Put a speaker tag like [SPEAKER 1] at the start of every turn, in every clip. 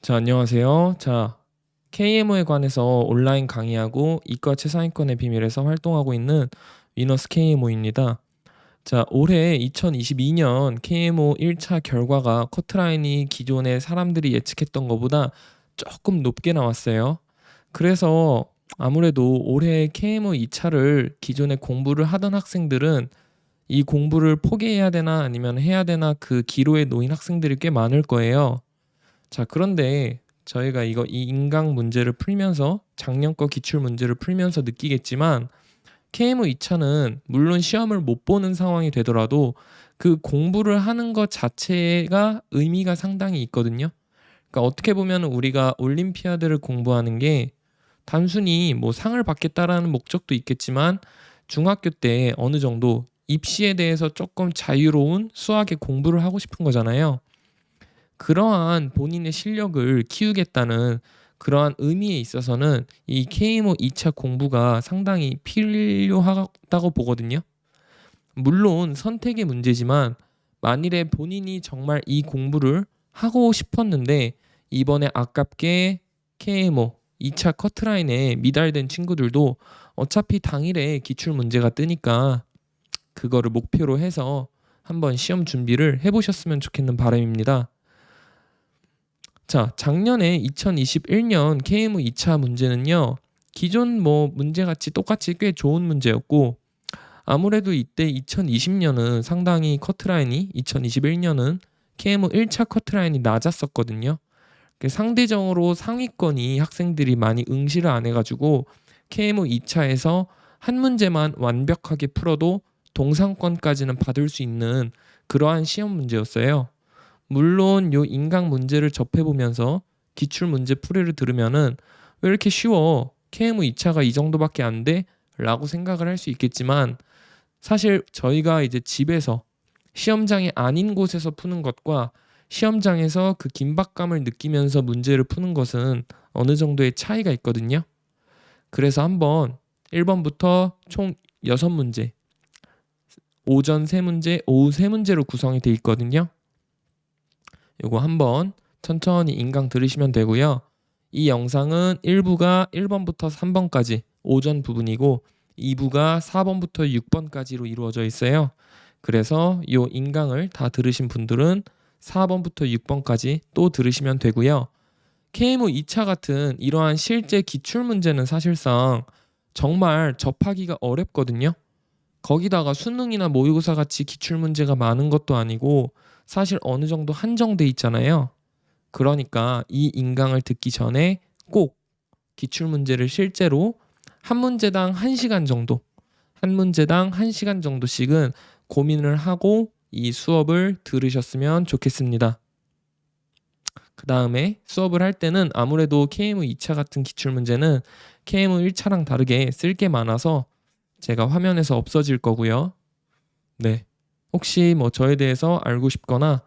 [SPEAKER 1] 자, 안녕하세요. KMO에 관해서 온라인 강의하고 이과 최상위권의 비밀에서 활동하고 있는 위너스 KMO입니다. 올해 2022년 KMO 1차 결과가 커트라인이 기존에 사람들이 예측했던 것보다 조금 높게 나왔어요. 그래서 아무래도 올해 KMO 2차를 기존에 공부를 하던 학생들은 이 공부를 포기해야 되나 아니면 해야 되나 그 기로에 놓인 학생들이 꽤 많을 거예요. 그런데 저희가 이 인강 문제를 풀면서 작년 거 기출 문제를 풀면서 느끼겠지만 KMO 2차는 물론 시험을 못 보는 상황이 되더라도 그 공부를 하는 것 자체가 의미가 상당히 있거든요. 그러니까 어떻게 보면 우리가 올림피아드를 공부하는 게 단순히 뭐 상을 받겠다라는 목적도 있겠지만 중학교 때 어느 정도 입시에 대해서 조금 자유로운 수학의 공부를 하고 싶은 거잖아요. 그러한 본인의 실력을 키우겠다는 그러한 의미에 있어서는 이 KMO 2차 공부가 상당히 필요하다고 보거든요. 물론 선택의 문제지만 만일에 본인이 정말 이 공부를 하고 싶었는데 이번에 아깝게 KMO 2차 커트라인에 미달된 친구들도 어차피 당일에 기출 문제가 뜨니까 그거를 목표로 해서 한번 시험 준비를 해보셨으면 좋겠는 바람입니다. 작년에 2021년 KMO 2차 문제는요. 기존 문제같이 똑같이 꽤 좋은 문제였고 아무래도 이때 2020년은 상당히 커트라인이 2021년은 KMO 1차 커트라인이 낮았었거든요. 상대적으로 상위권이 학생들이 많이 응시를 안 해가지고 KMO 2차에서 한 문제만 완벽하게 풀어도 동상권까지는 받을 수 있는 그러한 시험 문제였어요. 물론 요 인강 문제를 접해보면서 기출 문제 풀이를 들으면은 왜 이렇게 쉬워? KMO 2차가 이 정도밖에 안 돼? 라고 생각을 할 수 있겠지만 사실 저희가 이제 집에서 시험장이 아닌 곳에서 푸는 것과 시험장에서 그 긴박감을 느끼면서 문제를 푸는 것은 어느 정도의 차이가 있거든요. 그래서 한번 1번부터 총 6문제, 오전 3문제, 오후 3문제로 구성이 돼 있거든요. 요거 한번 천천히 인강 들으시면 되고요. 이 영상은 1부가 1번부터 3번까지 오전 부분이고 2부가 4번부터 6번까지로 이루어져 있어요. 그래서 요 인강을 다 들으신 분들은 4번부터 6번까지 또 들으시면 되고요. KMO 2차 같은 이러한 실제 기출 문제는 사실상 정말 접하기가 어렵거든요. 거기다가 수능이나 모의고사 같이 기출 문제가 많은 것도 아니고 사실 어느 정도 한정돼 있잖아요. 그러니까 이 인강을 듣기 전에 꼭 기출 문제를 실제로 한 문제당 1시간 정도, 한 문제당 1시간 정도씩은 고민을 하고 이 수업을 들으셨으면 좋겠습니다. 그 다음에 수업을 할 때는 아무래도 KMO 2차 같은 기출 문제는 KMO 1차랑 다르게 쓸 게 많아서 제가 화면에서 없어질 거고요. 네. 혹시 저에 대해서 알고 싶거나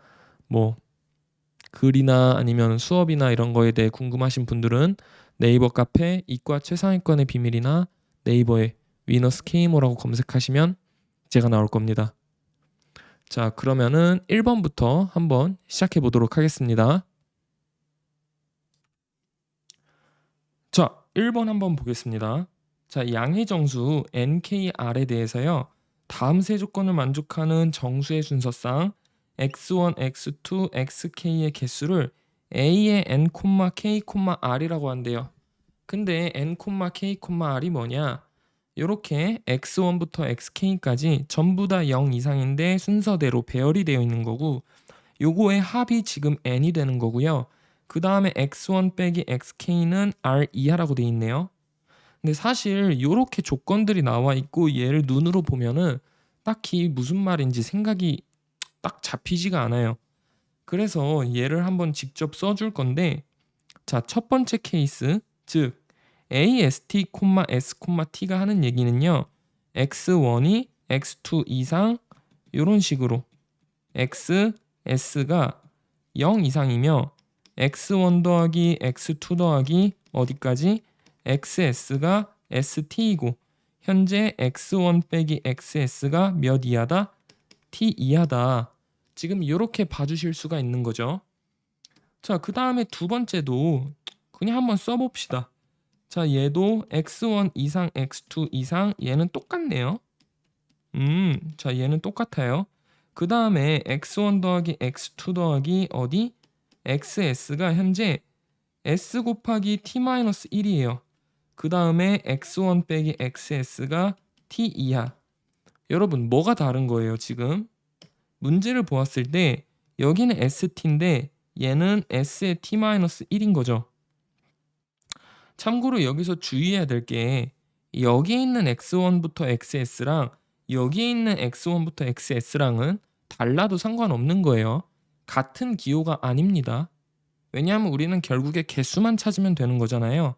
[SPEAKER 1] 글이나 아니면 수업이나 이런 거에 대해 궁금하신 분들은 네이버 카페 이과 최상위권의 비밀이나 네이버에 위너스 KMO라고 검색하시면 제가 나올 겁니다. 그러면은 1번부터 한번 시작해 보도록 하겠습니다. 1번 한번 보겠습니다. 양의 정수 NKR에 대해서요. 다음 세 조건을 만족하는 정수의 순서상 x1, x2, xk의 개수를 a의 n, k, r이라고 한대요. 근데 n, k, r이 뭐냐? 이렇게 x1부터 xk까지 전부 다 0 이상인데 순서대로 배열이 되어 있는 거고 요거의 합이 지금 n이 되는 거고요. 그 다음에 x1 빼기 xk는 r 이하라고 되어 있네요. 근데 사실 이렇게 조건들이 나와 있고 얘를 눈으로 보면은 딱히 무슨 말인지 생각이 딱 잡히지가 않아요. 그래서 얘를 한번 직접 써줄 건데 첫 번째 케이스 즉 AST, S, T가 하는 얘기는요. x1이 x2 이상 이런 식으로 x, s가 0 이상이며 x1 더하기 x2 더하기 어디까지 xs가 st이고 현재 x1 빼기 xs가 몇 이하다? t 이하다. 지금 이렇게 봐주실 수가 있는 거죠. 자, 그 다음에 두 번째도 그냥 한번 써봅시다. 자, 얘도 x1 이상 x2 이상 얘는 똑같네요. 자, 얘는 똑같아요. 그 다음에 x1 더하기 x2 더하기 어디? xs가 현재 s 곱하기 t-1이에요. 그 다음에 x1 빼기 xs가 t 이하. 여러분, 뭐가 다른 거예요, 지금? 문제를 보았을 때 여기는 st인데 얘는 s의 t-1인 거죠. 참고로 여기서 주의해야 될 게 여기 있는 x1부터 xs랑 여기 있는 x1부터 xs랑은 달라도 상관없는 거예요. 같은 기호가 아닙니다. 왜냐하면 우리는 결국에 개수만 찾으면 되는 거잖아요.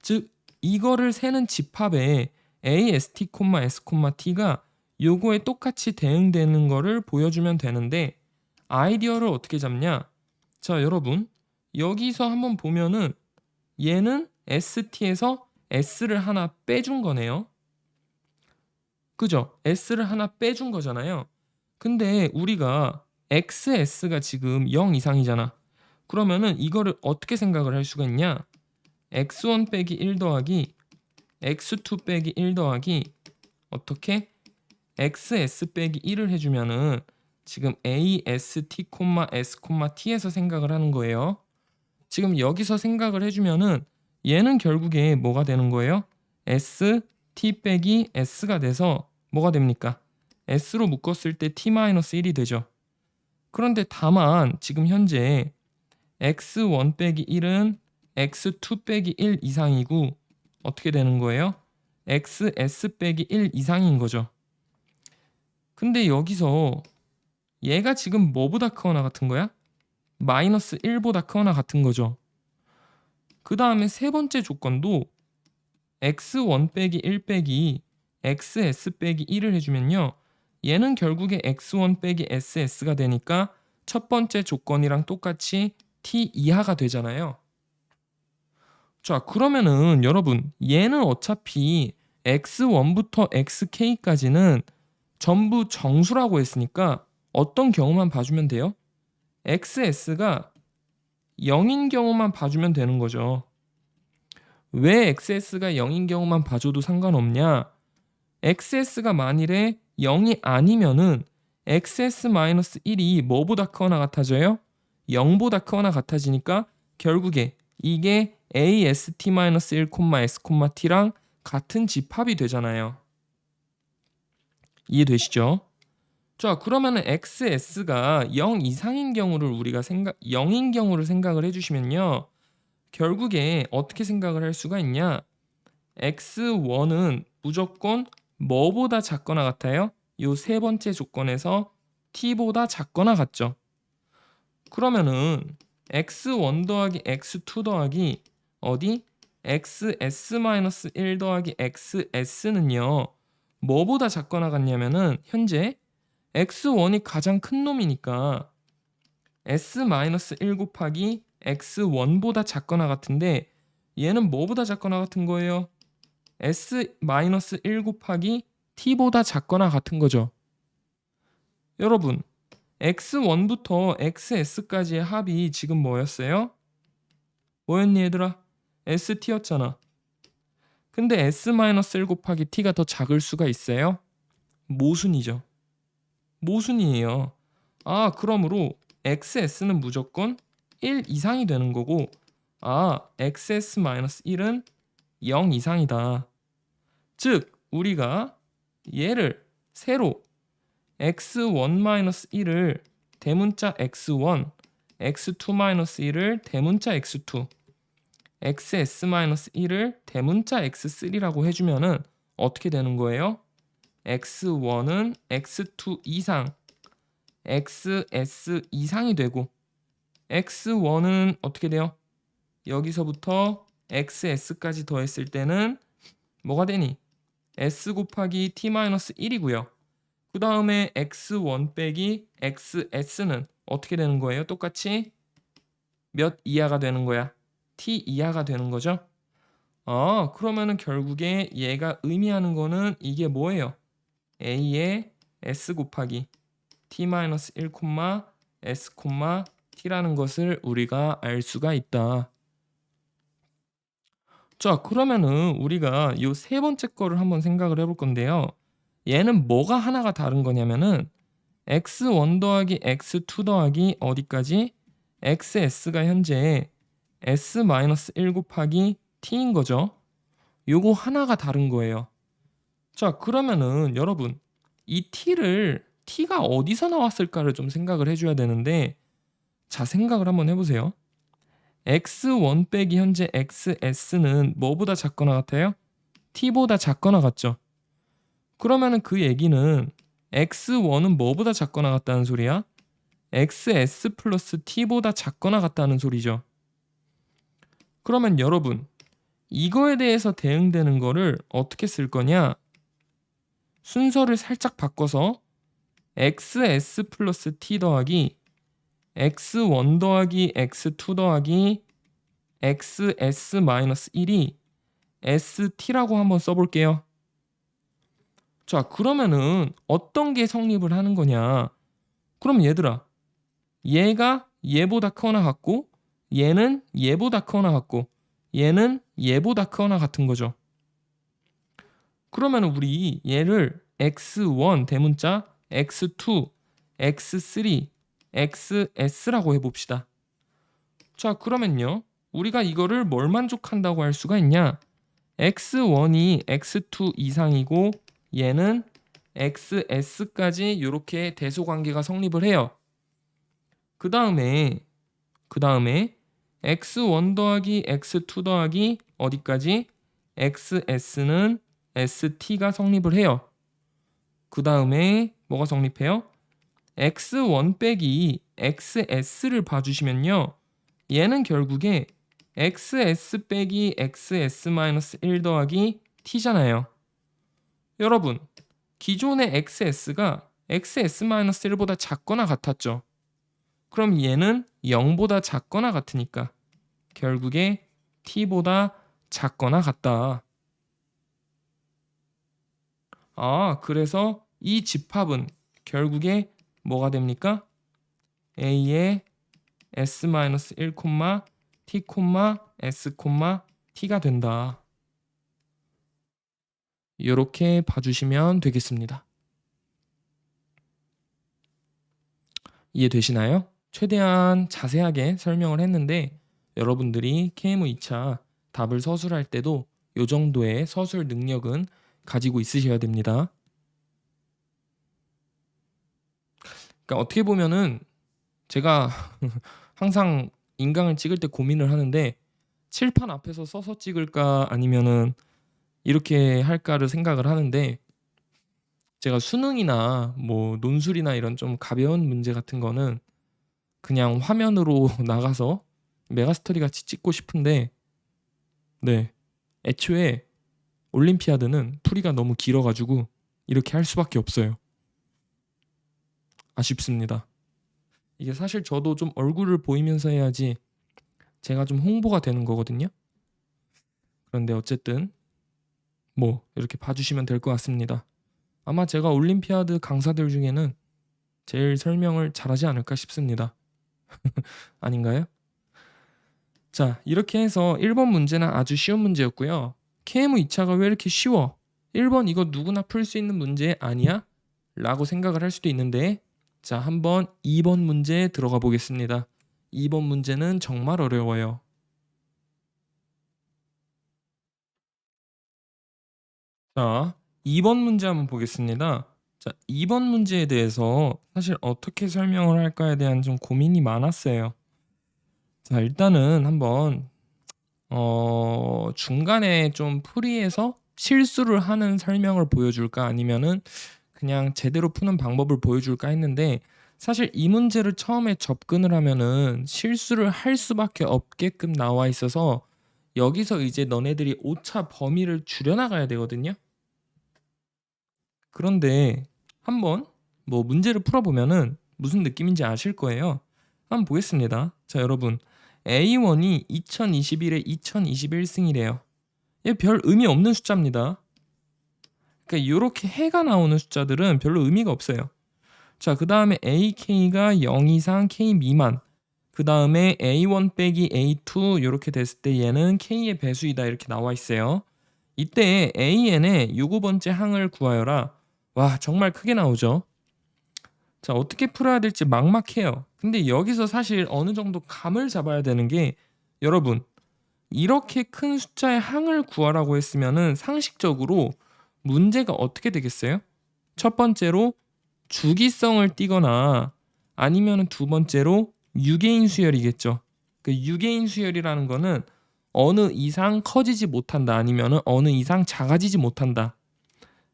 [SPEAKER 1] 즉 이거를 세는 집합에 a, st, s, t가 요거에 똑같이 대응되는 거를 보여주면 되는데 아이디어를 어떻게 잡냐? 자, 여러분 여기서 한번 보면은 얘는 st에서 s를 하나 빼준 거네요. 그죠? s를 하나 빼준 거잖아요. 근데 우리가 xs가 지금 0 이상이잖아. 그러면은 이거를 어떻게 생각을 할 수가 있냐? x1 빼기 1 더하기 x2 빼기 1 더하기 어떻게? xs 빼기 1을 해주면은 지금 a, s, t, s, t에서 생각을 하는 거예요. 지금 여기서 생각을 해주면은 얘는 결국에 뭐가 되는 거예요? s, t 빼기 s가 돼서 뭐가 됩니까? s로 묶었을 때 t-1이 되죠. 그런데 다만 지금 현재 x1 빼기 1은 x2 빼기 1 이상이고 어떻게 되는 거예요? xs 빼기 1 이상인 거죠. 근데 여기서 얘가 지금 뭐보다 크거나 같은 거야? 마이너스 1보다 크거나 같은 거죠. 그 다음에 세 번째 조건도 x1 빼기 1 빼기 xs 빼기 1을 해주면요. 얘는 결국에 x1 빼기 ss가 되니까 첫 번째 조건이랑 똑같이 t 이하가 되잖아요. 자, 그러면은 여러분 얘는 어차피 x1부터 xk까지는 전부 정수라고 했으니까 어떤 경우만 봐주면 돼요? xs가 0인 경우만 봐주면 되는 거죠. 왜 xs가 0인 경우만 봐줘도 상관없냐? xs가 만일에 0이 아니면은 xs-1이 뭐보다 크거나 같아져요? 0보다 크거나 같아지니까 결국에 이게 ast-1, s,t랑 같은 집합이 되잖아요. 이해되시죠? 자, 그러면은 xs가 0 이상인 경우를 우리가 0인 경우를 생각을 해주시면요. 결국에 어떻게 생각을 할 수가 있냐? x1은 무조건 뭐보다 작거나 같아요? 요 세 번째 조건에서 t보다 작거나 같죠. 그러면은 x1 더하기 x2 더하기 어디? xs-1 더하기 xs는요. 뭐보다 작거나 같냐면은 현재 x1이 가장 큰 놈이니까 s-1 곱하기 x1보다 작거나 같은데 얘는 뭐보다 작거나 같은 거예요? s-1 곱하기 t보다 작거나 같은 거죠. 여러분 x1부터 xs까지의 합이 지금 뭐였어요? 뭐였니 얘들아? st였잖아. 근데 s-1 곱하기 t가 더 작을 수가 있어요? 모순이죠. 모순이에요. 아, 그러므로 xs는 무조건 1 이상이 되는 거고 xs-1은 0 이상이다. 즉 우리가 얘를 세로 x1-1을 대문자 x1, x2-1을 대문자 x2, xs-1을 대문자 x3라고 해주면은 어떻게 되는 거예요? x1은 x2 이상, xs 이상이 되고 x1은 어떻게 돼요? 여기서부터 xs까지 더했을 때는 뭐가 되니? s 곱하기 t-1이고요. 그 다음에 x1 빼기 xs는 어떻게 되는 거예요? 똑같이 몇 이하가 되는 거야? t 이하가 되는 거죠? 그러면은 결국에 얘가 의미하는 거는 이게 뭐예요? a의 s 곱하기 t-1, s, t라는 것을 우리가 알 수가 있다. 자, 그러면은 우리가 이 세 번째 거를 한번 생각을 해볼 건데요. 얘는 뭐가 하나가 다른 거냐면은 x1 더하기 x2 더하기 어디까지? xs가 현재 s-1 곱하기 t인 거죠. 요거 하나가 다른 거예요. 자, 그러면은 여러분 이 t가 어디서 나왔을까를 좀 생각을 해줘야 되는데, 자, 생각을 한번 해보세요. x1 빼기 현재 xs는 뭐보다 작거나 같아요? t보다 작거나 같죠? 그러면은 그 얘기는 x1은 뭐보다 작거나 같다는 소리야? xs 플러스 t보다 작거나 같다는 소리죠. 그러면 여러분 이거에 대해서 대응되는 거를 어떻게 쓸 거냐? 순서를 살짝 바꿔서 xs 플러스 t 더하기 x1 더하기 x2 더하기 xs-1이 st라고 한번 써볼게요. 자, 그러면은 어떤 게 성립을 하는 거냐? 그럼 얘들아, 얘가 얘보다 크거나 같고 얘는 얘보다 크거나 같고 얘는 얘보다 크거나 같은 거죠. 그러면 우리 얘를 x1 대문자, x2, x3, xs라고 해봅시다. 자, 그러면요, 우리가 이거를 뭘 만족한다고 할 수가 있냐? x1이 x2 이상이고 얘는 xs까지 이렇게 대소관계가 성립을 해요. 그 다음에 x1 더하기 x2 더하기 어디까지? xs는 st가 성립을 해요. 그 다음에 뭐가 성립해요? x1 빼기 xs를 봐주시면요, 얘는 결국에 xs 빼기 xs-1 더하기 t잖아요. 여러분, 기존의 xs가 xs-1보다 작거나 같았죠. 그럼 얘는 0보다 작거나 같으니까 결국에 t보다 작거나 같다. 아, 그래서 이 집합은 결국에 뭐가 됩니까? a의 s-1, t, s, t가 된다. 이렇게 봐주시면 되겠습니다. 이해되시나요? 최대한 자세하게 설명을 했는데 여러분들이 KM 2차 답을 서술할 때도 이 정도의 서술 능력은 가지고 있으셔야 됩니다. 그러니까 어떻게 보면은 제가 항상 인강을 찍을 때 고민을 하는데 칠판 앞에서 써서 찍을까 아니면은 이렇게 할까를 생각을 하는데, 제가 수능이나 뭐 논술이나 이런 좀 가벼운 문제 같은 거는 그냥 화면으로 나가서 메가스터디 같이 찍고 싶은데, 네, 애초에 올림피아드는 풀이가 너무 길어가지고 이렇게 할 수밖에 없어요. 아쉽습니다. 이게 사실 저도 좀 얼굴을 보이면서 해야지 제가 좀 홍보가 되는 거거든요. 그런데 어쨌든 뭐 이렇게 봐주시면 될 것 같습니다. 아마 제가 올림피아드 강사들 중에는 제일 설명을 잘하지 않을까 싶습니다. 아닌가요? 자, 이렇게 해서 1번 문제는 아주 쉬운 문제였고요. KM 2차가 왜 이렇게 쉬워? 1번 이거 누구나 풀 수 있는 문제 아니야? 라고 생각을 할 수도 있는데, 자, 한번 2번 문제에 들어가 보겠습니다. 2번 문제는 정말 어려워요. 자, 2번 문제 한번 보겠습니다. 자, 2번 문제에 대해서 사실 어떻게 설명을 할까에 대한 좀 고민이 많았어요. 자, 일단은 한번 중간에 좀 풀이해서 실수를 하는 설명을 보여줄까 아니면은 그냥 제대로 푸는 방법을 보여줄까 했는데, 사실 이 문제를 처음에 접근을 하면은 실수를 할 수밖에 없게끔 나와 있어서 여기서 이제 너네들이 오차 범위를 줄여나가야 되거든요. 그런데 한번 뭐 문제를 풀어보면은 무슨 느낌인지 아실 거예요. 한번 보겠습니다. 자, 여러분, A1이 2021에 2021승이래요. 얘 별 의미 없는 숫자입니다. 그러니까 이렇게 해가 나오는 숫자들은 별로 의미가 없어요. 자, 그 다음에 AK가 0 이상 K 미만, 그 그 다음에 A1 빼기 A2 이렇게 됐을 때 얘는 K의 배수이다 이렇게 나와 있어요. 이때 AN의 요거번째 항을 구하여라. 와 정말 크게 나오죠. 자 어떻게 풀어야 될지 막막해요. 근데 여기서 사실 어느 정도 감을 잡아야 되는 게 여러분 이렇게 큰 숫자의 항을 구하라고 했으면은 상식적으로 문제가 어떻게 되겠어요? 첫 번째로 주기성을 띠거나 아니면 두 번째로 유개인 수열이겠죠. 그 유개인 수열이라는 거는 어느 이상 커지지 못한다 아니면 어느 이상 작아지지 못한다.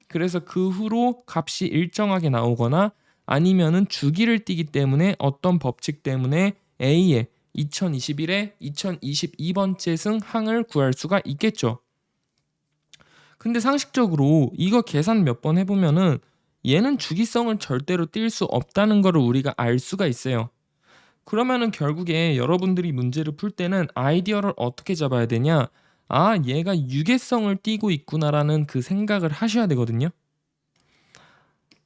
[SPEAKER 1] 그래서 그 후로 값이 일정하게 나오거나 아니면은 주기를 띠기 때문에 어떤 법칙 때문에 A의 2021에 2022번째 승 항을 구할 수가 있겠죠. 근데 상식적으로 이거 계산 몇 번 해보면은 얘는 주기성을 절대로 띌 수 없다는 거를 우리가 알 수가 있어요. 그러면은 결국에 여러분들이 문제를 풀 때는 아이디어를 어떻게 잡아야 되냐? 아, 얘가 유계성을 띠고 있구나라는 그 생각을 하셔야 되거든요.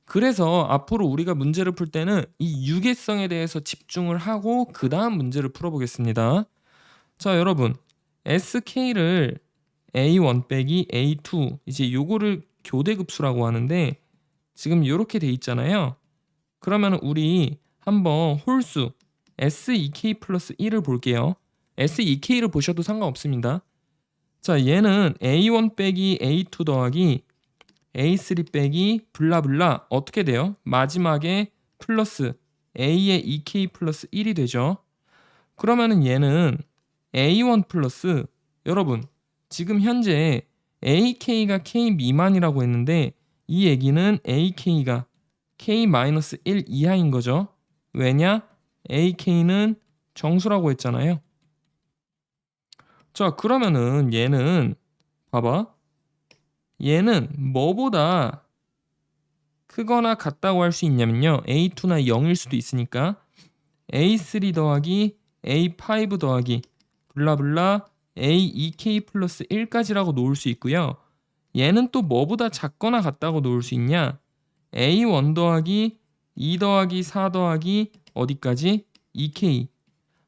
[SPEAKER 1] 그래서 앞으로 우리가 문제를 풀 때는 이 유계성에 대해서 집중을 하고 그 다음 문제를 풀어보겠습니다. 자, 여러분 SK를 A1 빼기 A2 이제 요거를 교대급수라고 하는데 지금 이렇게 돼 있잖아요. 그러면 우리 한번 홀수 SEK 플러스 1을 볼게요. SEK를 보셔도 상관없습니다. 자, 얘는 A1 빼기 A2 더하기 A3 빼기 블라블라 어떻게 돼요? 마지막에 플러스 A의 EK 플러스 1이 되죠. 그러면은 얘는 A1 플러스 여러분 지금 현재 AK가 K 미만이라고 했는데 이 얘기는 AK가 K-1 이하인 거죠. 왜냐? AK는 정수라고 했잖아요. 자, 그러면은 얘는 봐봐. 얘는 뭐보다 크거나 같다고 할 수 있냐면요. A2나 0일 수도 있으니까 A3 더하기 A5 더하기 블라블라 AEK 플러스 1까지라고 놓을 수 있고요. 얘는 또 뭐보다 작거나 같다고 놓을 수 있냐? A1 더하기 2 더하기 4 더하기 어디까지? 2K.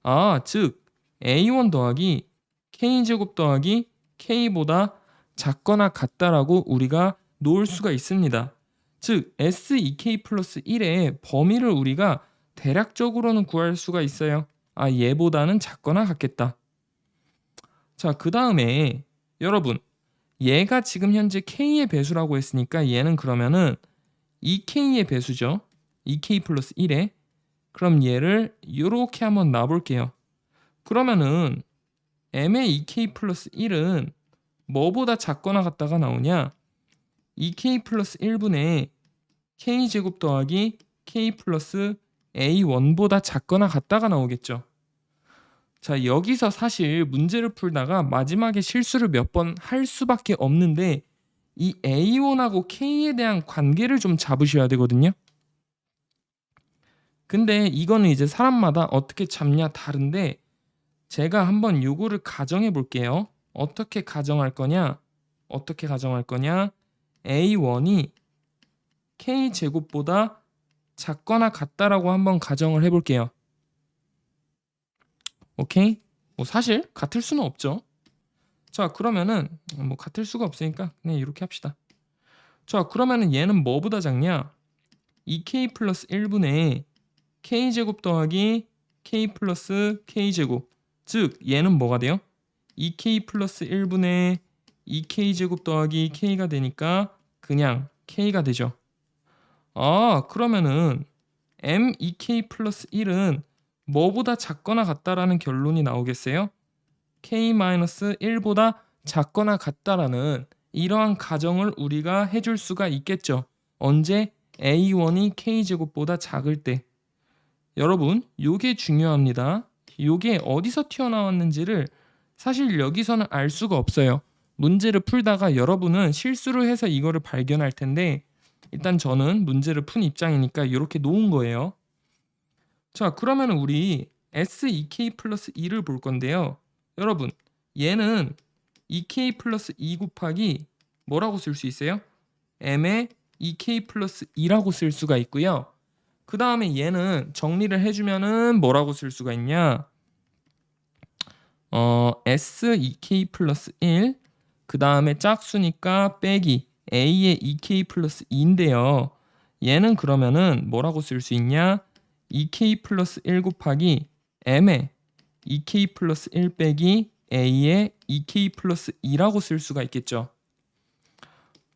[SPEAKER 1] 아, 즉 A1 더하기 K제곱 더하기 K보다 작거나 같다라고 우리가 놓을 수가 있습니다. 즉 SEK 플러스 1의 범위를 우리가 대략적으로는 구할 수가 있어요. 아, 얘보다는 작거나 같겠다. 자, 그 다음에 여러분 얘가 지금 현재 K의 배수라고 했으니까 얘는 그러면은 2K의 배수죠. 2K 플러스 1에 그럼 얘를 이렇게 한번 놔볼게요. 그러면은 M의 2K 플러스 1은 뭐보다 작거나 같다가 나오냐? 2K 플러스 1분의 K제곱 더하기 K 플러스 A1보다 작거나 같다가 나오겠죠. 자, 여기서 사실 문제를 풀다가 마지막에 실수를 몇 번 할 수밖에 없는데 이 A1하고 K에 대한 관계를 좀 잡으셔야 되거든요. 근데 이거는 이제 사람마다 어떻게 잡냐 다른데 제가 한번 요거를 가정해 볼게요. 어떻게 가정할 거냐? 어떻게 가정할 거냐? A1이 K제곱보다 작거나 같다라고 한번 가정을 해볼게요. 오케이? 뭐 사실 같을 수는 없죠. 자, 그러면은 뭐 같을 수가 없으니까 그냥 이렇게 합시다. 자, 그러면은 얘는 뭐보다 작냐? 2K 플러스 1분의 K제곱 더하기 K 플러스 K제곱. 즉 얘는 뭐가 돼요? 2K 플러스 1분의 2K제곱 더하기 K가 되니까 그냥 K가 되죠. 아, 그러면은 M2K 플러스 1은 뭐보다 작거나 같다라는 결론이 나오겠어요? K-1보다 작거나 같다라는 이러한 가정을 우리가 해줄 수가 있겠죠. 언제? A1이 K제곱보다 작을 때. 여러분, 요게 중요합니다. 요게 어디서 튀어나왔는지를 사실 여기서는 알 수가 없어요. 문제를 풀다가 여러분은 실수를 해서 이거를 발견할 텐데 일단 저는 문제를 푼 입장이니까 이렇게 놓은 거예요. 자, 그러면 우리 SEK 플러스 2를 볼 건데요. 여러분, 얘는 2K 플러스 2 곱하기 뭐라고 쓸 수 있어요? M의 2K 플러스 2라고 쓸 수가 있고요. 그 다음에 얘는 정리를 해주면은 뭐라고 쓸 수가 있냐? S 2K 플러스 1, 그 다음에 짝수니까 빼기 A의 2K 플러스 2인데요. 얘는 그러면은 뭐라고 쓸 수 있냐? 2K 플러스 1 곱하기 M의 2K 플러스 1 빼기 A의 2K 플러스 2라고 쓸 수가 있겠죠.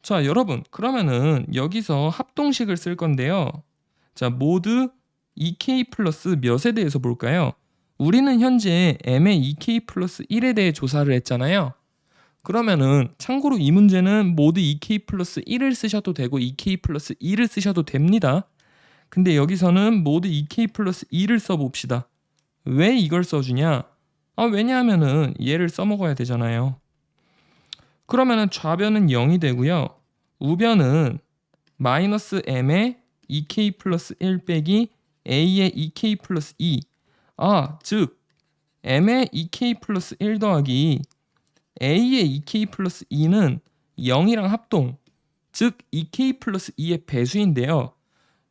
[SPEAKER 1] 자, 여러분, 그러면은 여기서 합동식을 쓸 건데요. 자, 모드 2K 플러스 몇에 대해서 볼까요? 우리는 현재 M의 2K 플러스 1에 대해 조사를 했잖아요. 그러면은 참고로 이 문제는 모드 2K 플러스 1을 쓰셔도 되고 2K 플러스 2를 쓰셔도 됩니다. 근데 여기서는 모드 2K 플러스 2를 써봅시다. 왜 이걸 써주냐? 왜냐하면은 얘를 써먹어야 되잖아요. 그러면은 좌변은 0이 되고요. 우변은 마이너스 M의 2K 플러스 1 빼기 A의 2K 플러스 2. 즉 M의 2K 플러스 1 더하기 A의 2K 플러스 2는 0이랑 합동, 즉 2K 플러스 2의 배수인데요.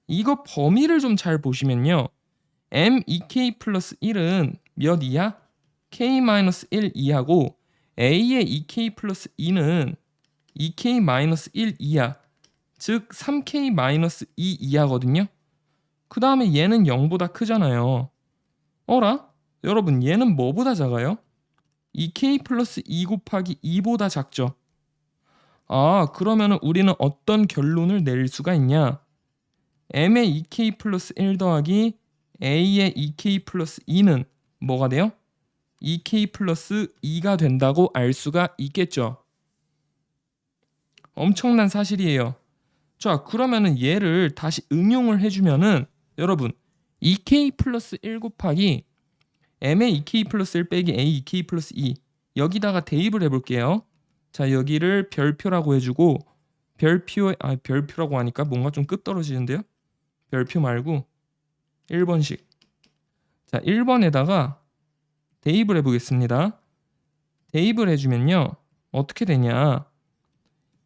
[SPEAKER 1] 이거 범위를 좀 잘 보시면요. M 2K 플러스 1은 몇 이하? K-1 이하고 A의 2K 플러스 2는 2K-1 이하, 즉 3K-2 이하거든요. 그 다음에 얘는 0보다 크잖아요. 어라? 여러분, 얘는 뭐보다 작아요? 2K 플러스 2 곱하기 2보다 작죠. 그러면 우리는 어떤 결론을 내릴 수가 있냐? M의 2K 플러스 1 더하기 A의 2K 플러스 2는 뭐가 돼요? 2K 플러스 2가 된다고 알 수가 있겠죠. 엄청난 사실이에요. 자, 그러면은 얘를 다시 응용을 해주면은 여러분 2K 플러스 1 곱하기 M의 2K 플러스 1 빼기 A 2K 플러스 2 여기다가 대입을 해볼게요. 자, 여기를 별표라고 해주고 별표라고 하니까 뭔가 좀 끝 떨어지는데요. 별표 말고 1번식. 자, 1번에다가 대입을 해보겠습니다. 대입을 해주면요. 어떻게 되냐?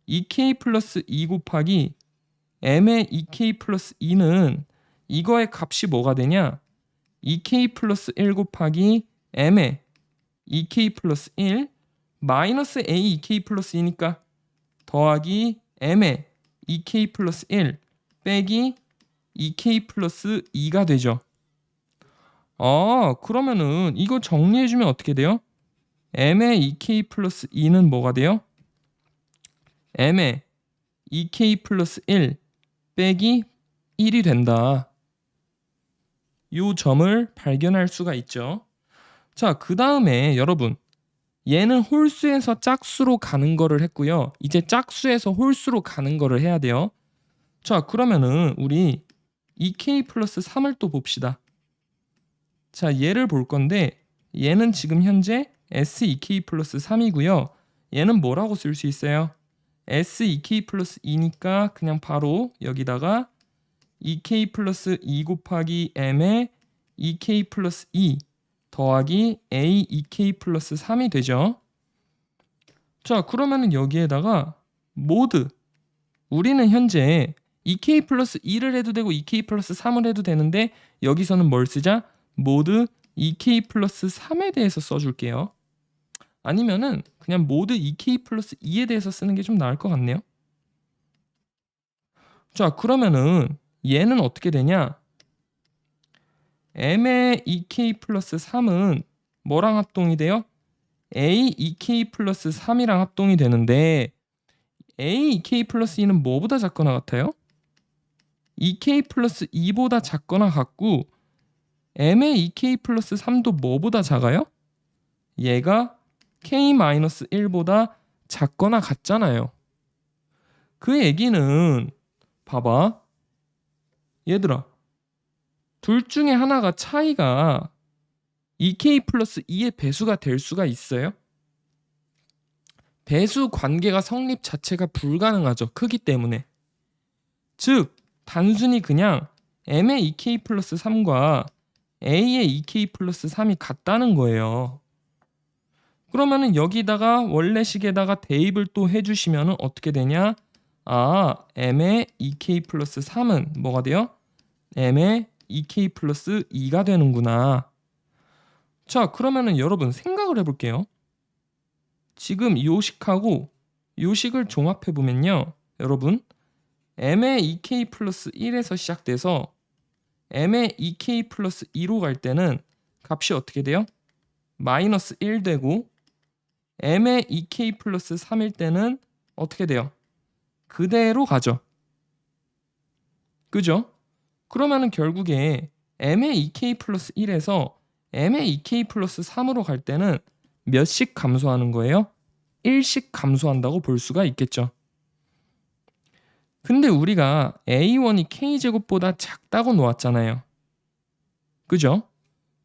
[SPEAKER 1] 2K 플러스 2 곱하기 M의 2K 플러스 2는 이거의 값이 뭐가 되냐? 2K 플러스 1 곱하기 M의 2K 플러스 1 마이너스 A 2K 플러스 2니까 더하기 M의 2K 플러스 1 빼기 2K 플러스 2가 되죠. 그러면은 이거 정리해주면 어떻게 돼요? M의 2K 플러스 2는 뭐가 돼요? M의 2K 플러스 1 빼기 1이 된다. 이 점을 발견할 수가 있죠. 자, 그 다음에 여러분, 얘는 홀수에서 짝수로 가는 거를 했고요. 이제 짝수에서 홀수로 가는 거를 해야 돼요. 자, 그러면은 우리 2K 플러스 3을 또 봅시다. 자, 얘를 볼 건데 얘는 지금 현재 S2K 플러스 3이고요. 얘는 뭐라고 쓸 수 있어요? S2K 플러스 2니까 그냥 바로 여기다가 2K 플러스 2 곱하기 M의 2K 플러스 2 더하기 A 2K 플러스 3이 되죠. 자, 그러면은 여기에다가 모드 우리는 현재 2K 플러스 2를 해도 되고 2K 플러스 3을 해도 되는데 여기서는 뭘 쓰자? 모드 2K 플러스 3에 대해서 써줄게요. 아니면은 그냥 모드 2K 플러스 2에 대해서 쓰는 게 좀 나을 것 같네요. 자, 그러면은 얘는 어떻게 되냐? M의 2K 플러스 3은 뭐랑 합동이 돼요? A 2K 플러스 3이랑 합동이 되는데 A 2K 플러스 2는 뭐보다 작거나 같아요? 2K 플러스 2보다 작거나 같고 M의 2K 플러스 3도 뭐보다 작아요? 얘가 K-1보다 작거나 같잖아요. 그 얘기는 봐봐. 얘들아, 둘 중에 하나가 차이가 2K 플러스 2의 배수가 될 수가 있어요? 배수 관계가 성립 자체가 불가능하죠. 크기 때문에. 즉 단순히 그냥 M의 2K 플러스 3과 A의 2K 플러스 3이 같다는 거예요. 그러면은 여기다가 원래식에다가 대입을 또 해주시면 어떻게 되냐? M의 2K 플러스 3은 뭐가 돼요? m의 2k 플러스 2가 되는구나. 자, 그러면은 여러분 생각을 해볼게요. 지금 요식하고 요식을 종합해보면요. 여러분 m의 2k 플러스 1에서 시작돼서 m의 2k 플러스 2로 갈 때는 값이 어떻게 돼요? 마이너스 1 되고 m의 2k 플러스 3일 때는 어떻게 돼요? 그대로 가죠. 그죠? 그러면은 결국에 m의 2k 플러스 1에서 m의 2k 플러스 3으로 갈 때는 몇씩 감소하는 거예요? 1씩 감소한다고 볼 수가 있겠죠. 근데 우리가 a1이 k제곱보다 작다고 놓았잖아요. 그죠?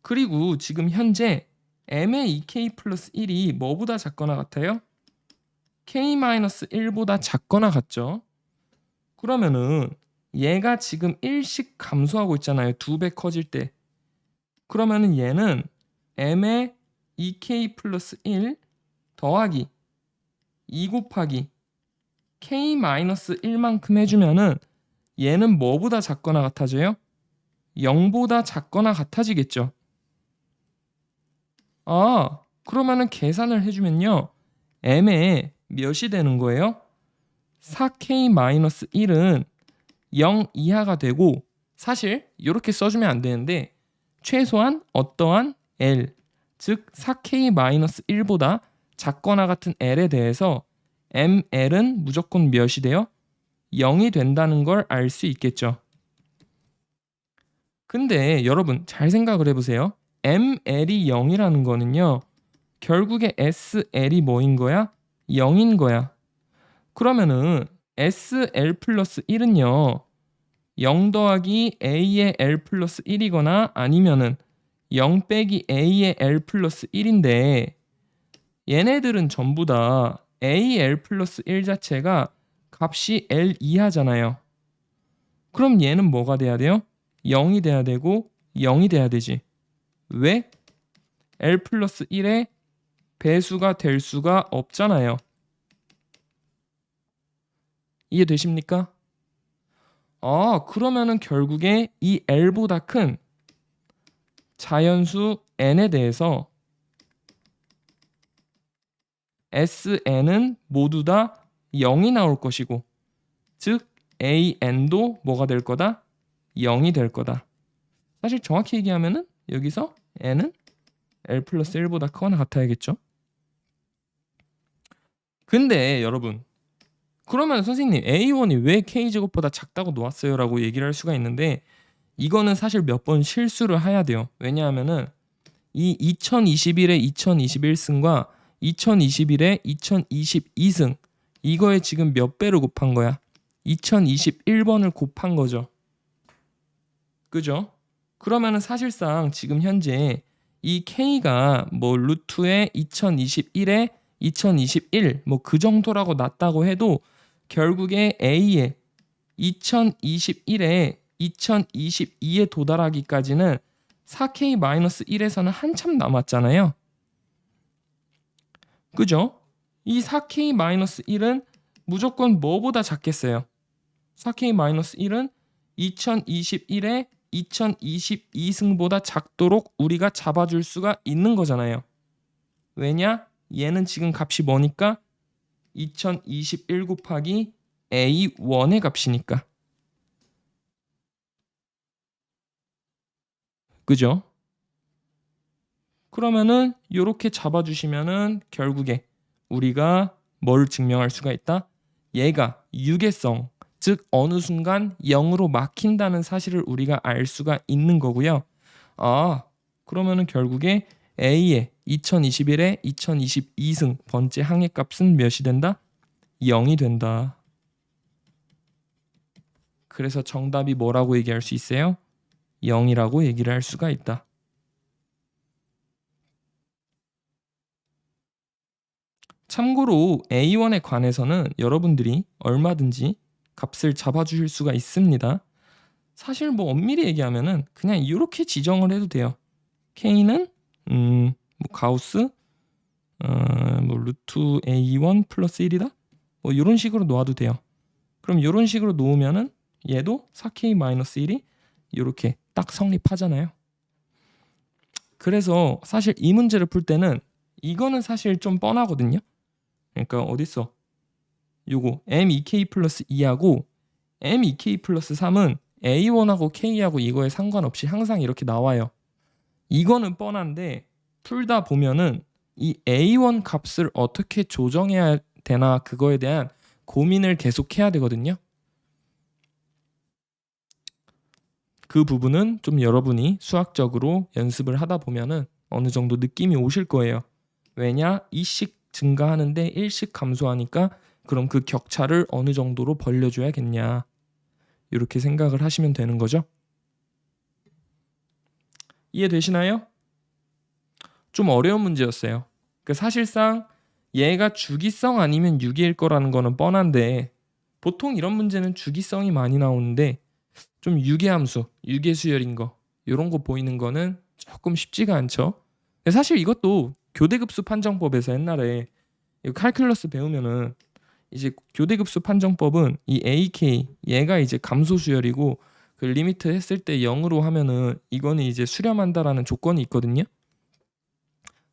[SPEAKER 1] 그리고 지금 현재 m의 2k 플러스 1이 뭐보다 작거나 같아요? k-1보다 작거나 같죠? 그러면은 얘가 지금 1씩 감소하고 있잖아요. 2배 커질 때. 그러면은 얘는 m의 2k 플러스 1 더하기 2 곱하기 k-1만큼 해주면은 얘는 뭐보다 작거나 같아져요? 0보다 작거나 같아지겠죠. 아, 그러면은 계산을 해주면요. m의 몇이 되는 거예요? 4k-1은 0 이하가 되고, 사실 이렇게 써주면 안 되는데 최소한 어떠한 L, 즉 4k-1보다 작거나 같은 L에 대해서 ML은 무조건 몇이 돼요? 0이 된다는 걸 알 수 있겠죠. 근데 여러분 잘 생각을 해보세요. ML이 0이라는 거는요. 결국에 SL이 뭐인 거야? 0인 거야. 그러면은 SL 플러스 1은요. 0 더하기 A의 L 플러스 1이거나 아니면은 0 빼기 A의 L 플러스 1인데 얘네들은 전부 다 AL 플러스 1 자체가 값이 L 이하잖아요. 그럼 얘는 뭐가 돼야 돼요? 0이 돼야 되고 0이 돼야 되지. 왜? L 플러스 1의 배수가 될 수가 없잖아요. 이해되십니까? 그러면은 결국에 이 L보다 큰 자연수 N에 대해서 SN은 모두 다 0이 나올 것이고, 즉 AN도 뭐가 될 거다? 0이 될 거다. 사실 정확히 얘기하면은 여기서 N은 L 플러스 1보다 크거나 같아야겠죠. 근데 여러분, 그러면 선생님 A1이 왜 K제곱보다 작다고 놓았어요? 라고 얘기를 할 수가 있는데, 이거는 사실 몇 번 실수를 해야 돼요. 왜냐하면은 이 2021의 2021승과 2021의 2022승, 이거에 지금 몇 배를 곱한 거야? 2021번을 곱한 거죠. 그죠? 그러면은 사실상 지금 현재 이 K가 뭐 루트의 2021에 2021 뭐 그 정도라고 났다고 해도 결국에 A의 2021에 2022에 도달하기까지는 4K-1에서는 한참 남았잖아요. 그죠? 이 4K-1은 무조건 뭐보다 작겠어요? 4K-1은 2021에 2022승보다 작도록 우리가 잡아줄 수가 있는 거잖아요. 왜냐? 얘는 지금 값이 뭐니까? 2021 곱하기 A1의 값이니까. 그죠? 그러면은 이렇게 잡아주시면은 결국에 우리가 뭘 증명할 수가 있다? 얘가 유계성, 즉 어느 순간 0으로 막힌다는 사실을 우리가 알 수가 있는 거고요. 그러면은 결국에 A의 2021에 2022승 번째 항해값은 몇이 된다? 0이 된다. 그래서 정답이 뭐라고 얘기할 수 있어요? 0이라고 얘기를 할 수가 있다. 참고로 A1에 관해서는 여러분들이 얼마든지 값을 잡아주실 수가 있습니다. 사실 뭐 엄밀히 얘기하면은 그냥 이렇게 지정을 해도 돼요. K는 뭐 가우스 뭐 루트 A1 플러스 1이다? 뭐 이런 식으로 놓아도 돼요. 그럼 이런 식으로 놓으면은 얘도 4K-1이 이렇게 딱 성립하잖아요. 그래서 사실 이 문제를 풀 때는 이거는 사실 좀 뻔하거든요. 그러니까 어딨어? 요거 MEK 플러스 2하고 MEK 플러스 3은 A1하고 K하고 이거에 상관없이 항상 이렇게 나와요. 이거는 뻔한데 풀다 보면은 이 A1 값을 어떻게 조정해야 되나 그거에 대한 고민을 계속 해야 되거든요. 그 부분은 좀 여러분이 수학적으로 연습을 하다 보면은 어느 정도 느낌이 오실 거예요. 왜냐? 2씩 증가하는데 1씩 감소하니까 그럼 그 격차를 어느 정도로 벌려줘야겠냐. 이렇게 생각을 하시면 되는 거죠. 이해되시나요? 좀 어려운 문제였어요. 사실상 얘가 주기성 아니면 유기일 거라는 거는 뻔한데 보통 이런 문제는 주기성이 많이 나오는데 좀 유기함수, 유기수열인 거 이런 거 보이는 거는 조금 쉽지가 않죠. 근데 사실 이것도 교대급수 판정법에서 옛날에 칼큘러스 배우면은 이제 교대급수 판정법은 이 AK 얘가 이제 감소수열이고 그 리미트 했을 때 0으로 하면은 이거는 이제 수렴한다라는 조건이 있거든요.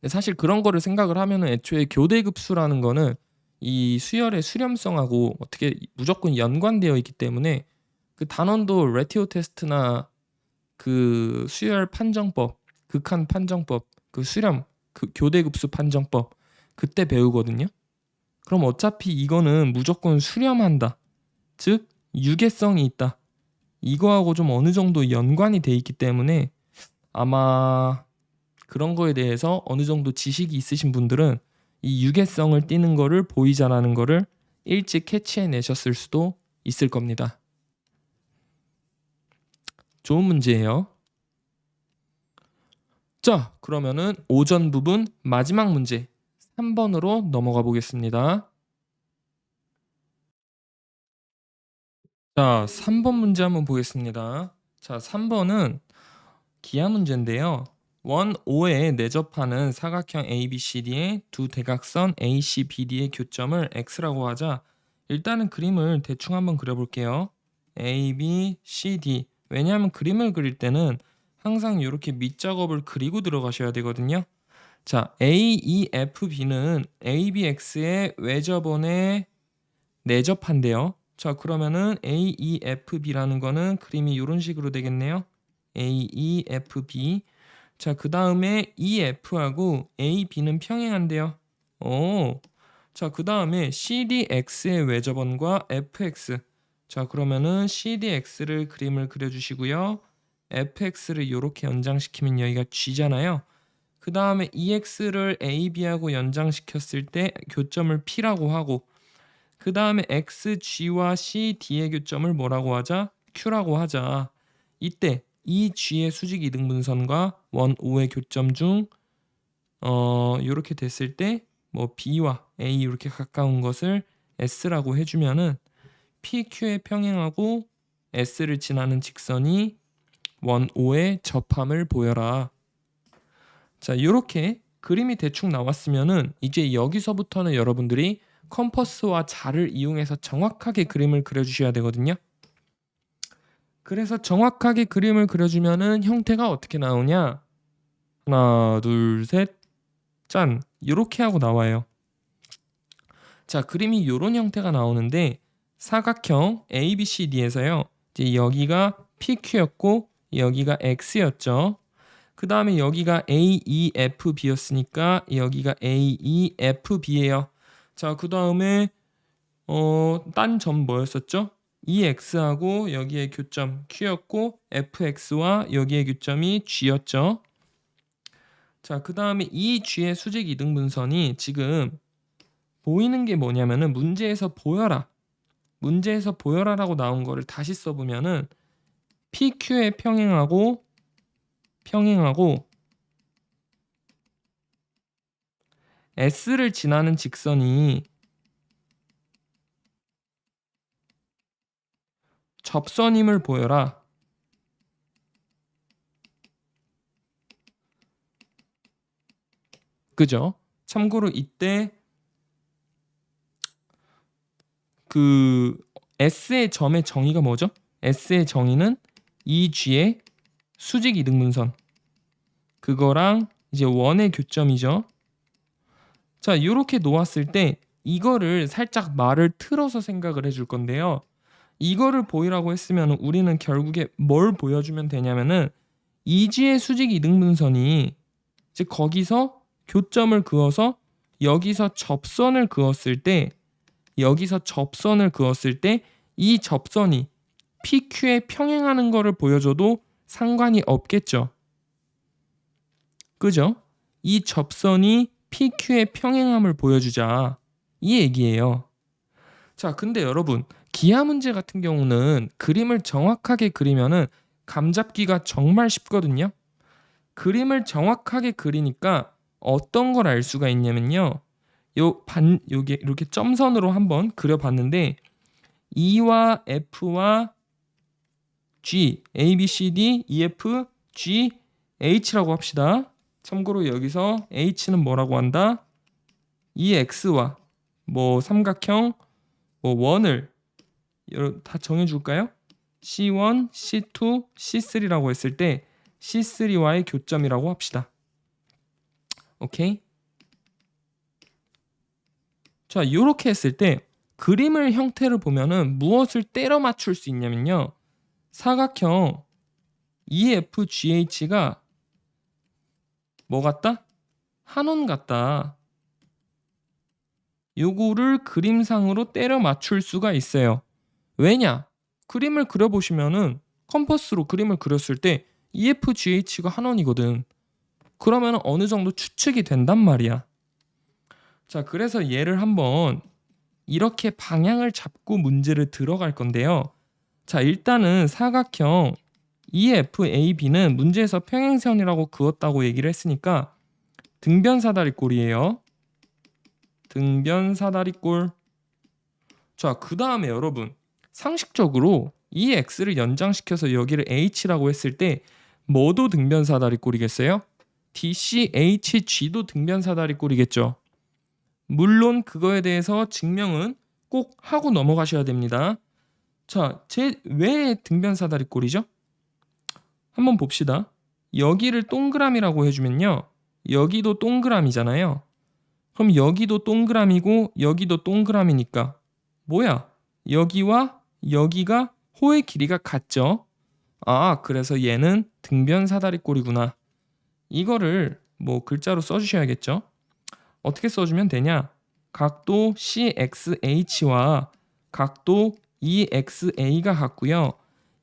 [SPEAKER 1] 근데 사실 그런 거를 생각을 하면은 애초에 교대급수라는 거는 이 수열의 수렴성하고 어떻게 무조건 연관되어 있기 때문에 그 단원도 레티오 테스트나 그 수열 판정법, 극한 판정법, 그 수렴, 그 교대급수 판정법 그때 배우거든요. 그럼 어차피 이거는 무조건 수렴한다. 즉 유계성이 있다. 이거하고 좀 어느 정도 연관이 돼 있기 때문에 아마 그런 거에 대해서 어느 정도 지식이 있으신 분들은 이 유계성을 띠는 거를 보이자라는 거를 일찍 캐치해 내셨을 수도 있을 겁니다. 좋은 문제예요. 자, 그러면은 오전 부분 마지막 문제 3번으로 넘어가 보겠습니다. 자, 3번 문제 한번 보겠습니다. 자, 3번은 기하 문제인데요. 원 O에 내접하는 사각형 ABCD의 두 대각선 ACBD의 교점을 X라고 하자. 일단은 그림을 대충 한번 그려볼게요. ABCD. 왜냐하면 그림을 그릴 때는 항상 이렇게 밑작업을 그리고 들어가셔야 되거든요. 자, AEFB는 ABX의 외접원에 내접한대요. 자, 그러면은 AEFB라는 거는 그림이 이런 식으로 되겠네요. AEFB. 자, 그 다음에 EF하고 AB는 평행한대요. 오. 자, 그 다음에 CDX의 외접원과 FX. 자, 그러면은 CDX를 그림을 그려주시고요. FX를 이렇게 연장시키면 여기가 G잖아요. 그 다음에 EX를 AB하고 연장시켰을 때 교점을 P라고 하고 그 다음에 XG와 CD의 교점을 뭐라고 하자? Q라고 하자. 이때 이 G의 수직 이등분선과 원 O의 교점 중 이렇게 됐을 때 뭐 B와 A 이렇게 가까운 것을 S라고 해주면은 PQ에 평행하고 S를 지나는 직선이 원 O의 접함을 보여라. 자, 이렇게 그림이 대충 나왔으면은 이제 여기서부터는 여러분들이 컴퍼스와 자를 이용해서 정확하게 그림을 그려주셔야 되거든요. 그래서 정확하게 그림을 그려주면은 형태가 어떻게 나오냐? 하나, 둘, 셋, 짠! 이렇게 하고 나와요. 자, 그림이 이런 형태가 나오는데 사각형 ABCD에서요. 이제 여기가 PQ였고 여기가 X였죠. 그 다음에 여기가 AEFB였으니까 여기가 AEFB예요. 자, 그 다음에 딴 점 뭐였었죠? EX하고 여기에 교점 Q였고 FX와 여기에 교점이 G였죠. 자, 그 다음에 이 G의 수직 이등분선이 지금 보이는 게 뭐냐면은 문제에서 보여라. 문제에서 보여라라고 나온 거를 다시 써보면은 PQ에 평행하고 S를 지나는 직선이 접선임을 보여라. 그죠? 참고로 이때 그 S의 점의 정의가 뭐죠? S의 정의는 EG의 수직 이등분선 그거랑 이제 원의 교점이죠. 자, 이렇게 놓았을 때 이거를 살짝 말을 틀어서 생각을 해줄 건데요. 이거를 보이라고 했으면 우리는 결국에 뭘 보여주면 되냐면은 EG의 수직 이등분선이 이제 거기서 교점을 그어서 여기서 접선을 그었을 때 이 접선이 PQ에 평행하는 거를 보여줘도 상관이 없겠죠. 그죠? 이 접선이 PQ의 평행함을 보여주자 이 얘기예요. 자, 근데 여러분 기하 문제 같은 경우는 그림을 정확하게 그리면은 감잡기가 정말 쉽거든요. 그림을 정확하게 그리니까 어떤 걸 알 수가 있냐면요. 요게 이렇게 점선으로 한번 그려봤는데 E와 F와 G, A, B, C, D, E, F, G, H라고 합시다. 참고로 여기서 H는 뭐라고 한다? EX와 뭐 삼각형 뭐 원을 다 정해줄까요? C1, C2, C3라고 했을 때 C3와의 교점이라고 합시다. 오케이? 자, 이렇게 했을 때 그림을 형태를 보면은 무엇을 때려 맞출 수 있냐면요. 사각형 EFGH가 뭐 같다? 한원 같다. 요거를 그림상으로 때려 맞출 수가 있어요. 왜냐? 그림을 그려보시면은 컴퍼스로 그림을 그렸을 때 EFGH가 한원이거든. 그러면 어느 정도 추측이 된단 말이야. 자, 그래서 얘를 한번 이렇게 방향을 잡고 문제를 들어갈 건데요. 자, 일단은 사각형 EFAB는 문제에서 평행선이라고 그었다고 얘기를 했으니까 등변사다리꼴이에요. 등변사다리꼴. 자, 그 다음에 여러분 상식적으로 이 x를 연장시켜서 여기를 h라고 했을 때 뭐도 등변사다리꼴이겠어요? DCHG도 등변사다리꼴이겠죠. 물론 그거에 대해서 증명은 꼭 하고 넘어가셔야 됩니다. 자, 왜 등변사다리꼴이죠? 한번 봅시다. 여기를 동그라미라고 해주면요. 여기도 동그라미잖아요. 그럼 여기도 동그라미고 여기도 동그라미니까 뭐야? 여기와 여기가 호의 길이가 같죠? 아, 그래서 얘는 등변사다리꼴이구나. 이거를 뭐 글자로 써주셔야겠죠? 어떻게 써주면 되냐? 각도 CXH와 각도 EXA가 같고요.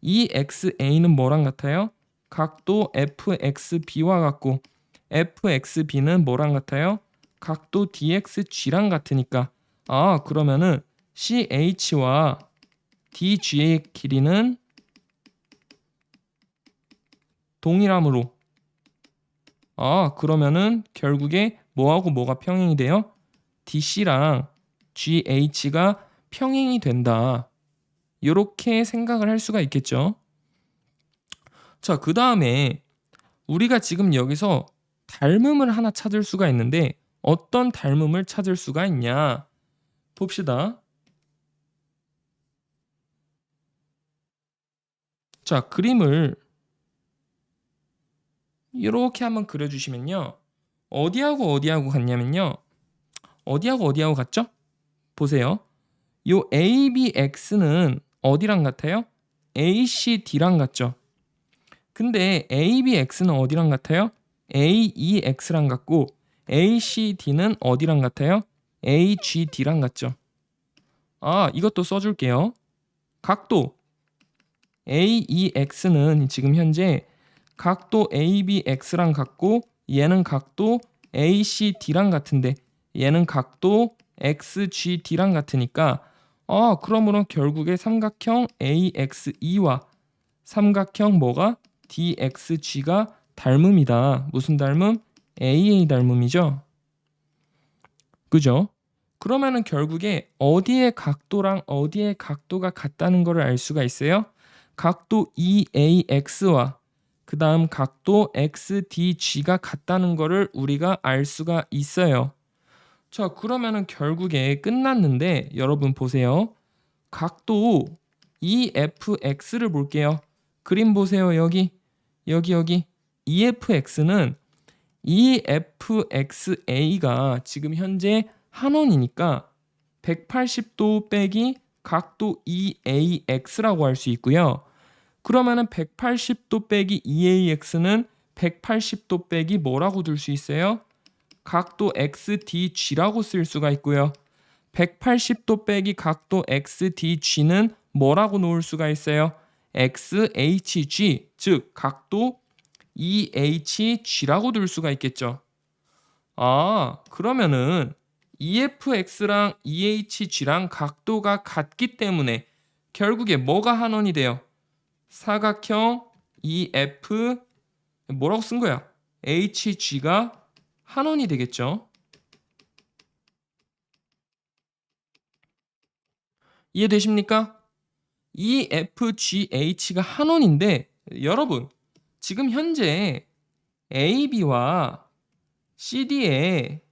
[SPEAKER 1] EXA는 뭐랑 같아요? 각도 FXB와 같고 FXB는 뭐랑 같아요? 각도 DXG랑 같으니까 그러면은 CH와 DG의 길이는 동일함으로 그러면은 결국에 뭐하고 뭐가 평행이 돼요? DC랑 GH가 평행이 된다. 이렇게 생각을 할 수가 있겠죠. 자, 그 다음에 우리가 지금 여기서 닮음을 하나 찾을 수가 있는데 어떤 닮음을 찾을 수가 있냐? 봅시다. 자, 그림을 이렇게 한번 그려주시면요. 어디하고 어디하고 같냐면요. 어디하고 어디하고 같죠? 보세요. 요 ABX는 어디랑 같아요? ACD랑 같죠? 근데 ABX는 어디랑 같아요? AEX랑 같고 ACD는 어디랑 같아요? AGD랑 같죠? 이것도 써줄게요. 각도 AEX는 지금 현재 각도 ABX랑 같고 얘는 각도 ACD랑 같은데 얘는 각도 XGD랑 같으니까 그러므로 결국에 삼각형 AXE와 삼각형 뭐가 DXG가 닮음이다. 무슨 닮음? AA 닮음이죠. 그죠? 그러면은 결국에 어디의 각도랑 어디의 각도가 같다는 것을 알 수가 있어요? 각도 EAX와 그 다음 각도 XDG가 같다는 것을 우리가 알 수가 있어요. 자, 그러면은 결국에 끝났는데 여러분 보세요. 각도 EFX를 볼게요. 그림 보세요. 여기. EFX는 EFXA가 지금 현재 한원이니까 180도 빼기 각도 EAX라고 할 수 있고요. 그러면은 180도 빼기 EAX는 180도 빼기 뭐라고 둘 수 있어요? 각도 XDG라고 쓸 수가 있고요. 180도 빼기 각도 XDG는 뭐라고 놓을 수가 있어요? XHG, 즉 각도 EHG라고 둘 수가 있겠죠. 그러면은 EFX랑 EHG랑 각도가 같기 때문에 결국에 뭐가 한원이 돼요? 사각형 EF 뭐라고 쓴 거야? HG가 한원이 되겠죠. 이해되십니까? EFGH가 한원인데 여러분 지금 현재 AB와 CD의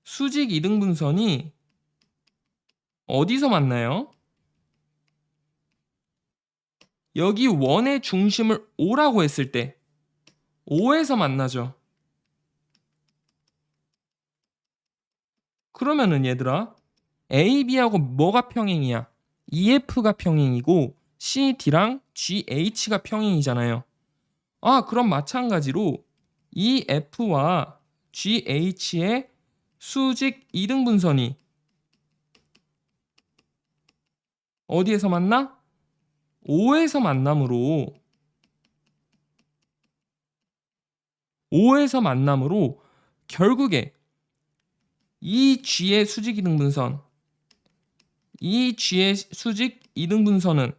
[SPEAKER 1] 수직 이등분선이 어디서 만나요? 여기 원의 중심을 O라고 했을 때 O에서 만나죠. 그러면은 얘들아 AB하고 뭐가 평행이야? EF가 평행이고 CD랑 GH가 평행이잖아요. 그럼 마찬가지로 EF와 GH의 수직 이등분선이 어디에서 만나? O에서 만남으로 결국에 이 G의 수직 이등분선 은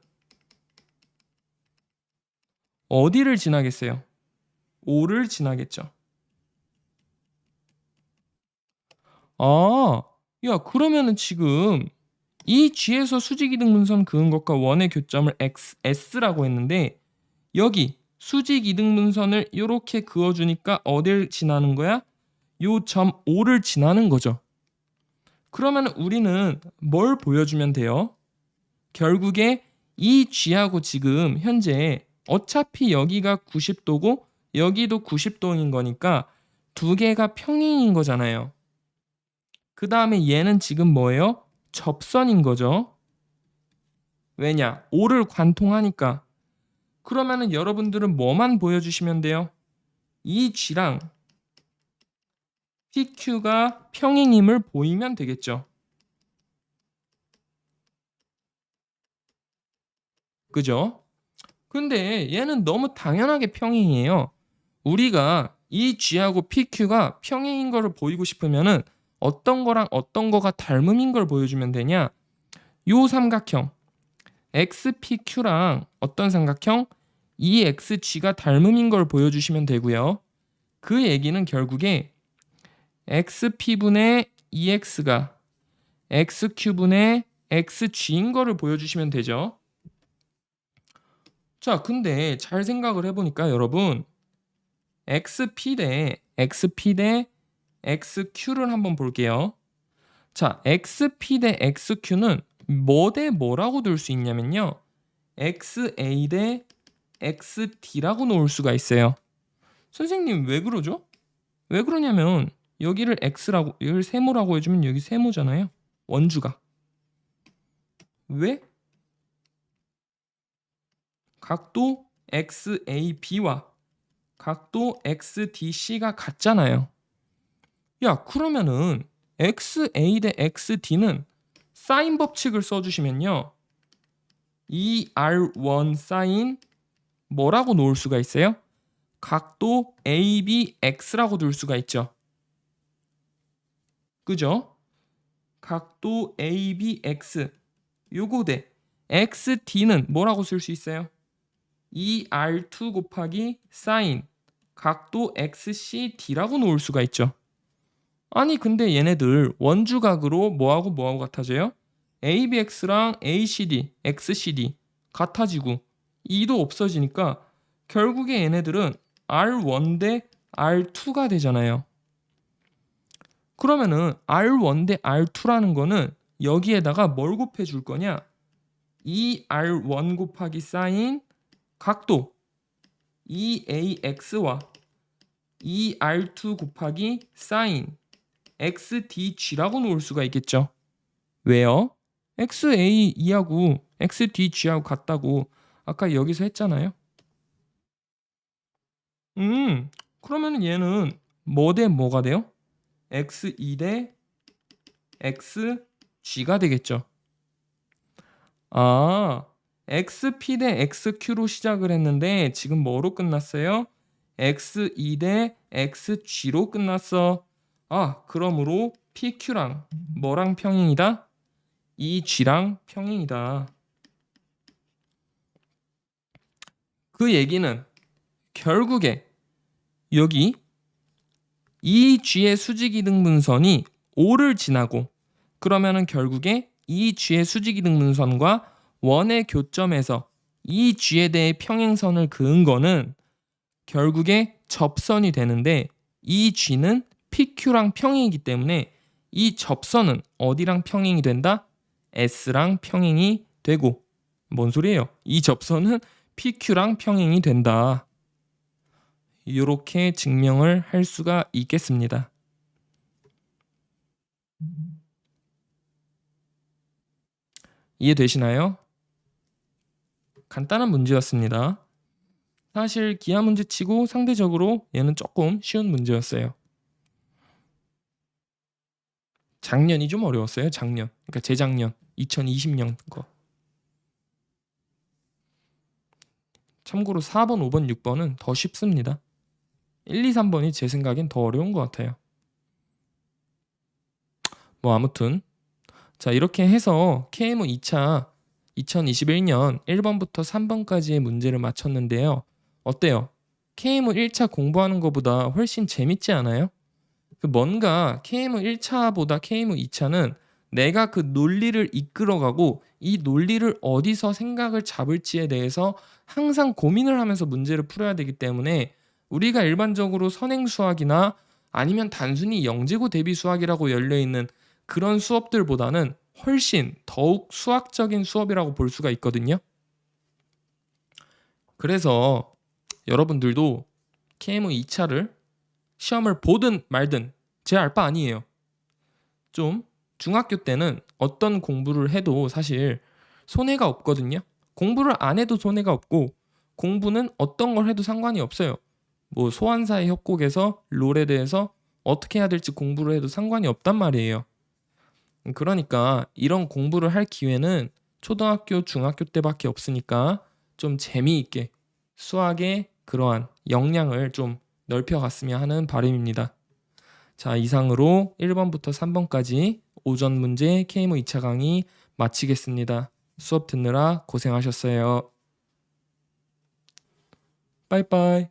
[SPEAKER 1] 어디를 지나겠어요? O를 지나겠죠. 그러면은 지금 이 G에서 수직 이등분선 그은 것과 원의 교점을 S라고 했는데 여기 수직 이등분선을 이렇게 그어주니까 어딜 지나는 거야? 요 점 O를 지나는 거죠. 그러면 우리는 뭘 보여주면 돼요? 결국에 이 G하고 지금 현재 어차피 여기가 90도고 여기도 90도인 거니까 두 개가 평행인 거잖아요. 그 다음에 얘는 지금 뭐예요? 접선인 거죠. 왜냐? O를 관통하니까. 그러면은 여러분들은 뭐만 보여주시면 돼요? 이 G랑 PQ가 평행임을 보이면 되겠죠. 그죠? 근데 얘는 너무 당연하게 평행이에요. 우리가 이 G하고 PQ가 평행인 거를 보이고 싶으면은 어떤 거랑 어떤 거가 닮음인 걸 보여주면 되냐? 요 삼각형 XPQ랑 어떤 삼각형? EXG가 닮음인 걸 보여주시면 되고요. 그 얘기는 결국에 XP분의 EX가 XQ분의 XG인 거를 보여주시면 되죠. 자, 근데 잘 생각을 해보니까 여러분 XP 대 XQ를 한번 볼게요. 자, XP 대 XQ는 뭐 대 뭐라고 둘 수 있냐면요. XA 대 XD라고 놓을 수가 있어요. 선생님 왜 그러죠? 왜 그러냐면 여기를 X라고 여기를 세모라고 해주면 여기 세모잖아요. 원주가. 왜? 각도 XAB와 각도 XDC가 같잖아요. 야, 그러면은 XA 대 XD는 사인 법칙을 써주시면요. ER1 사인 뭐라고 놓을 수가 있어요? 각도 ABX라고 둘 수가 있죠. 그죠? 각도 ABX 요거 대 XD는 뭐라고 쓸 수 있어요? ER2 곱하기 사인 각도 XCD라고 놓을 수가 있죠. 아니 근데 얘네들 원주각으로 뭐하고 같아져요? ABX랑 ACD, XCD 같아지고 2도 없어지니까 결국에 얘네들은 R1 대 R2가 되잖아요. 그러면은 R1 대 R2라는 거는 여기에다가 뭘 곱해 줄 거냐? 2R1 곱하기 사인 각도 2AX와 2R2 곱하기 사인 XDG라고 놓을 수가 있겠죠. 왜요? XA2하고 XDG하고 같다고 아까 여기서 했잖아요. 그러면 얘는 뭐 대 뭐가 돼요? X2 대 XG가 되겠죠. 아, XP 대 XQ로 시작을 했는데 지금 뭐로 끝났어요? X2 대 XG로 끝났어. 아, 그러므로 PQ랑 뭐랑 평행이다? EG랑 평행이다. 그 얘기는 결국에 여기 EG의 수직이등분선이 O를 지나고 그러면은 결국에 EG의 수직이등분선과 원의 교점에서 EG에 대해 평행선을 그은 거는 결국에 접선이 되는데 EG는 PQ랑 평행이기 때문에 이 접선은 어디랑 평행이 된다? S랑 평행이 되고 뭔 소리예요? 이 접선은 PQ랑 평행이 된다. 이렇게 증명을 할 수가 있겠습니다. 이해되시나요? 간단한 문제였습니다. 사실 기하 문제 치고 상대적으로 얘는 조금 쉬운 문제였어요. 작년이 좀 어려웠어요. 작년. 그러니까 재작년 2020년 거. 참고로 4번, 5번, 6번은 더 쉽습니다. 1, 2, 3번이 제 생각엔 더 어려운 것 같아요. 뭐 아무튼 자 이렇게 해서 KMO 2차 2021년 1번부터 3번까지의 문제를 맞췄는데요. 어때요? KMO 1차 공부하는 것보다 훨씬 재밌지 않아요? 그 뭔가 KMO 1차보다 KMO 2차는 내가 그 논리를 이끌어가고 이 논리를 어디서 생각을 잡을지에 대해서 항상 고민을 하면서 문제를 풀어야 되기 때문에 우리가 일반적으로 선행 수학이나 아니면 단순히 영재고 대비 수학이라고 열려있는 그런 수업들보다는 훨씬 더욱 수학적인 수업이라고 볼 수가 있거든요. 그래서 여러분들도 KMO 2차를 시험을 보든 말든 제 알 바 아니에요. 좀 중학교 때는 어떤 공부를 해도 사실 손해가 없거든요. 공부를 안 해도 손해가 없고 공부는 어떤 걸 해도 상관이 없어요. 뭐 소환사의 협곡에서 롤에 대해서 어떻게 해야 될지 공부를 해도 상관이 없단 말이에요. 그러니까 이런 공부를 할 기회는 초등학교, 중학교 때밖에 없으니까 좀 재미있게 수학의 그러한 역량을 좀 넓혀갔으면 하는 바람입니다. 자, 이상으로 1번부터 3번까지 오전 문제 KMO 2차 강의 마치겠습니다. 수업 듣느라 고생하셨어요. 빠이빠이.